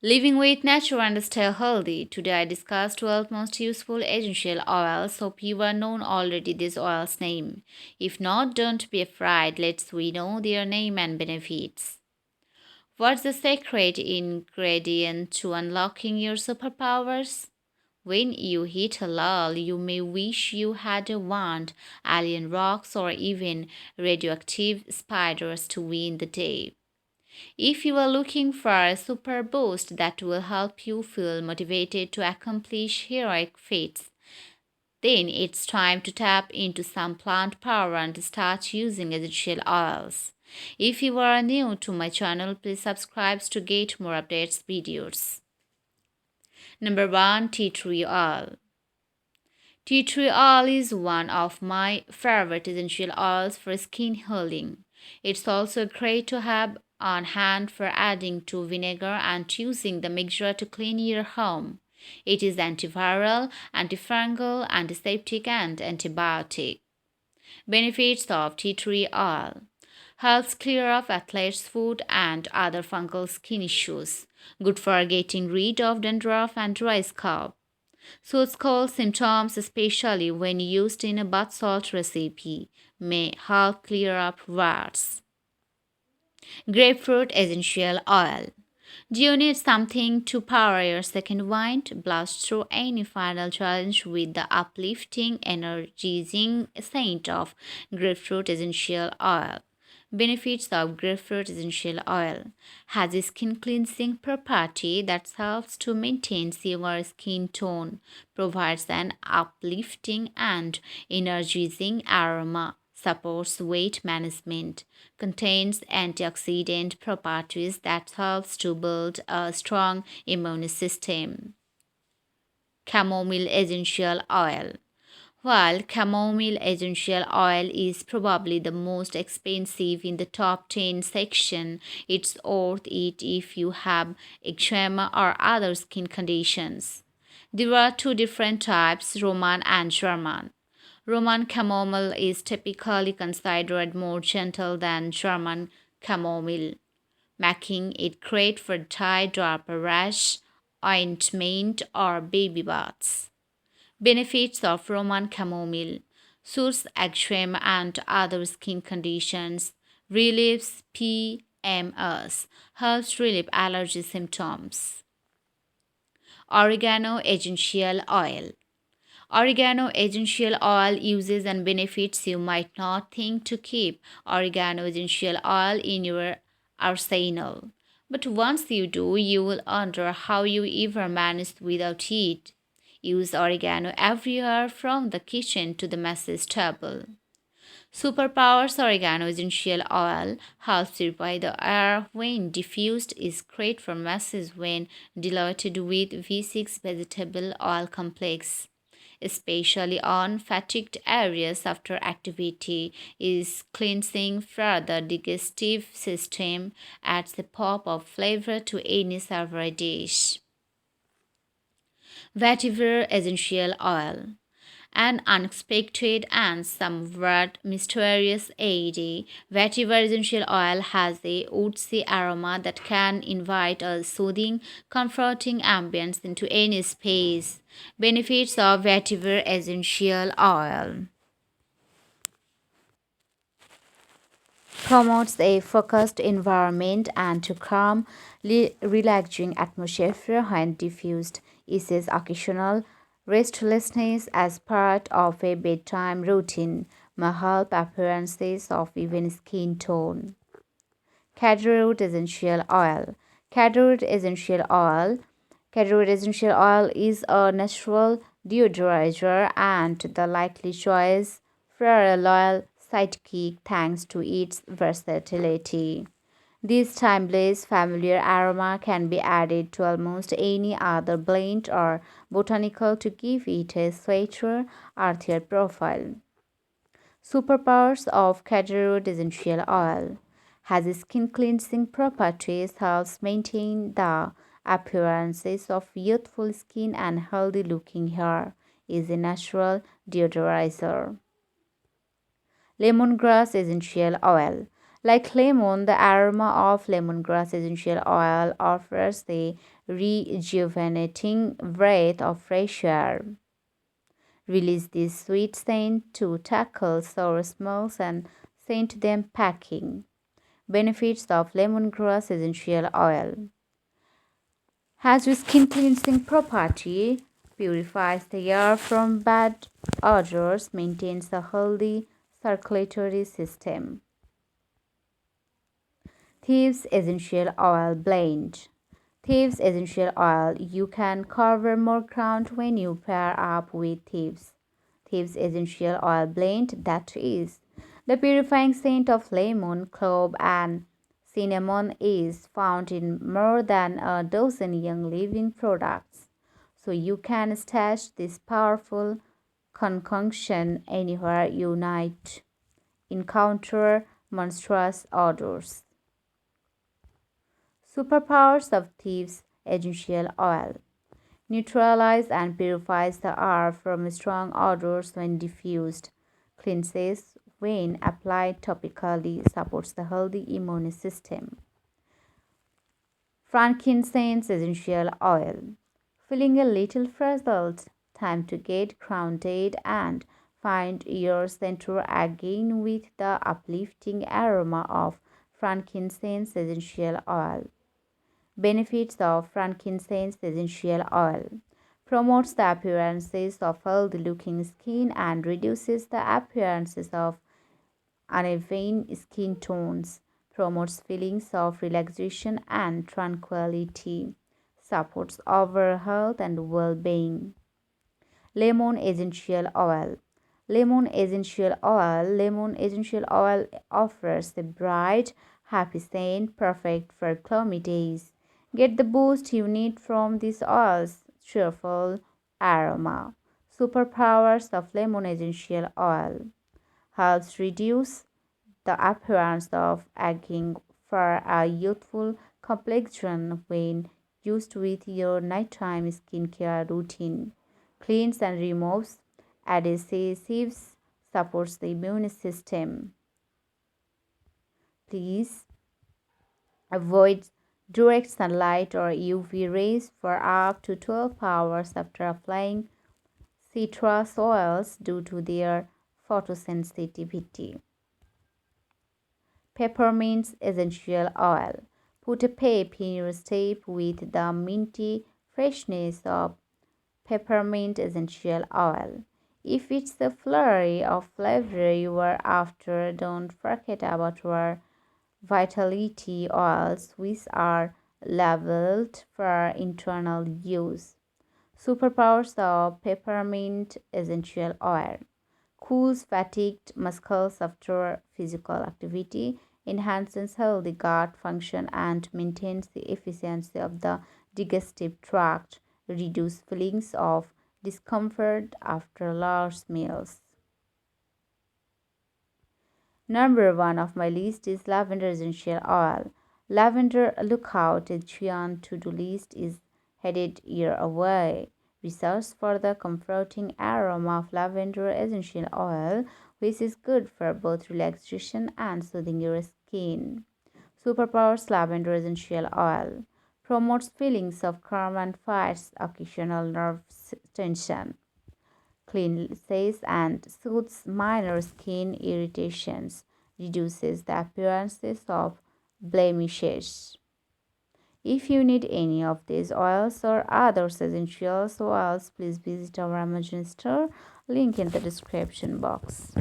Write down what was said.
Living with nature and stay healthy. Today I discuss 12 most useful essential oils. Hope you are known already this oil's name. If not, don't be afraid. Let's we know their name and benefits. What's the secret ingredient to unlocking your superpowers? When you hit a lull, you may wish you had a wand, alien rocks, or even radioactive spiders to win the day. If you are looking for a super boost that will help you feel motivated to accomplish heroic feats, then it's time to tap into some plant power and start using essential oils. If you are new to my channel, please subscribe to get more updates videos. Number 1, tea tree oil. Tea tree oil is one of my favorite essential oils for skin healing. It's also great to have on hand for adding to vinegar and using the mixture to clean your home. It is antiviral, antifungal, antiseptic, and antibiotic. Benefits of tea tree oil: helps clear off athlete's foot and other fungal skin issues. Good for getting rid of dandruff and dry scalp. Soothes cold symptoms, especially when used in a bath salt recipe, may help clear up warts. Grapefruit essential oil. Do you need something to power your second wind? Blast through any final challenge with the uplifting, energizing scent of grapefruit essential oil. Benefits of grapefruit essential oil: has a skin cleansing property that helps to maintain your skin tone, provides an uplifting and energizing aroma, supports weight management, contains antioxidant properties that helps to build a strong immune system. Chamomile essential oil. While chamomile essential oil is probably the most expensive in the top 10 section, it's worth it if you have eczema or other skin conditions. There are two different types, Roman and German. Roman chamomile is typically considered more gentle than German chamomile, making it great for dry drop rash, ointment, or baby baths. Benefits of Roman chamomile: soothes eczema and other skin conditions, relieves PMS, helps relieve allergy symptoms. Oregano essential oil. Oregano essential oil uses and benefits you might not think to keep oregano essential oil in your arsenal. But once you do, you will wonder how you ever managed without it. Use oregano everywhere from the kitchen to the message table. Superpowers: oregano essential oil helps purify the air when diffused, is great for messes when diluted with V6 vegetable oil complex, especially on fatigued areas after activity, is cleansing for the digestive system, adds a pop of flavor to any savory dish. Vetiver essential oil. An unexpected and somewhat mysterious aid, vetiver essential oil has a woodsy aroma that can invite a soothing, comforting ambience into any space. Benefits of vetiver essential oil: promotes a focused environment and to calm, relaxing atmosphere when diffused, eases occasional restlessness as part of a bedtime routine, may help appearances of even skin tone. Cadroot essential oil. Cadroot essential oil. Cadroot essential oil is a natural deodorizer and the likely choice for a loyal sidekick thanks to its versatility. This timeless, familiar aroma can be added to almost any other blend or botanical to give it a sweeter, earthier profile. Superpowers of Cadroot essential oil: has skin cleansing properties, helps maintain the appearances of youthful skin and healthy looking hair, is a natural deodorizer. Lemongrass essential oil. Like lemon, the aroma of lemongrass essential oil offers the rejuvenating breath of fresh air. Release this sweet scent to tackle sour smells and scent them packing. Benefits of lemongrass essential oil has a skin cleansing property, purifies the air from bad odors, maintains a healthy circulatory system. Thieves Essential Oil Blend. Thieves Essential Oil. You can cover more ground when you pair up with Thieves. Thieves Essential Oil Blend, that is. The purifying scent of lemon, clove, and cinnamon is found in more than a dozen young living products. So you can stash this powerful concoction anywhere you might encounter monstrous odors. Superpowers of Thieves Essential Oil. Neutralize and purifies the air from strong odors when diffused. Cleanses when applied topically. Supports the healthy immune system. Frankincense Essential Oil. Feeling a little frazzled? Time to get grounded and find your center again with the uplifting aroma of frankincense essential oil. Benefits of frankincense essential oil. Promotes the appearances of healthy looking skin and reduces the appearances of uneven skin tones. Promotes feelings of relaxation and tranquility. Supports overall health and well being. Lemon essential oil. Lemon essential oil offers a bright, happy scent perfect for gloomy days. Get the boost you need from this oil's cheerful aroma. Superpowers of lemon essential oil helps reduce the appearance of aging for a youthful complexion when used with your nighttime skincare routine. Cleans and removes adhesives, supports the immune system. Please avoid direct sunlight or UV rays for up to 12 hours after applying citrus oils due to their photosensitivity. Peppermint essential oil. Put a pep in your step with the minty freshness of peppermint essential oil. If it's the flurry of flavor you are after, don't forget about your vitality oils, which are labeled for internal use. Superpowers of peppermint essential oil. Cools fatigued muscles after physical activity, enhances healthy gut function, and maintains the efficiency of the digestive tract, reduce feelings of discomfort after large meals. Number one of my list is lavender essential oil. Lavender lookout, a giant to-do list is headed year away. Research for the comforting aroma of lavender essential oil, which is good for both relaxation and soothing your skin. Superpowers lavender essential oil promotes feelings of calm and fights occasional nerve tension. Cleanses and soothes minor skin irritations, reduces the appearances of blemishes. If you need any of these oils or other essential oils, please visit our Amazon store, link in the description box.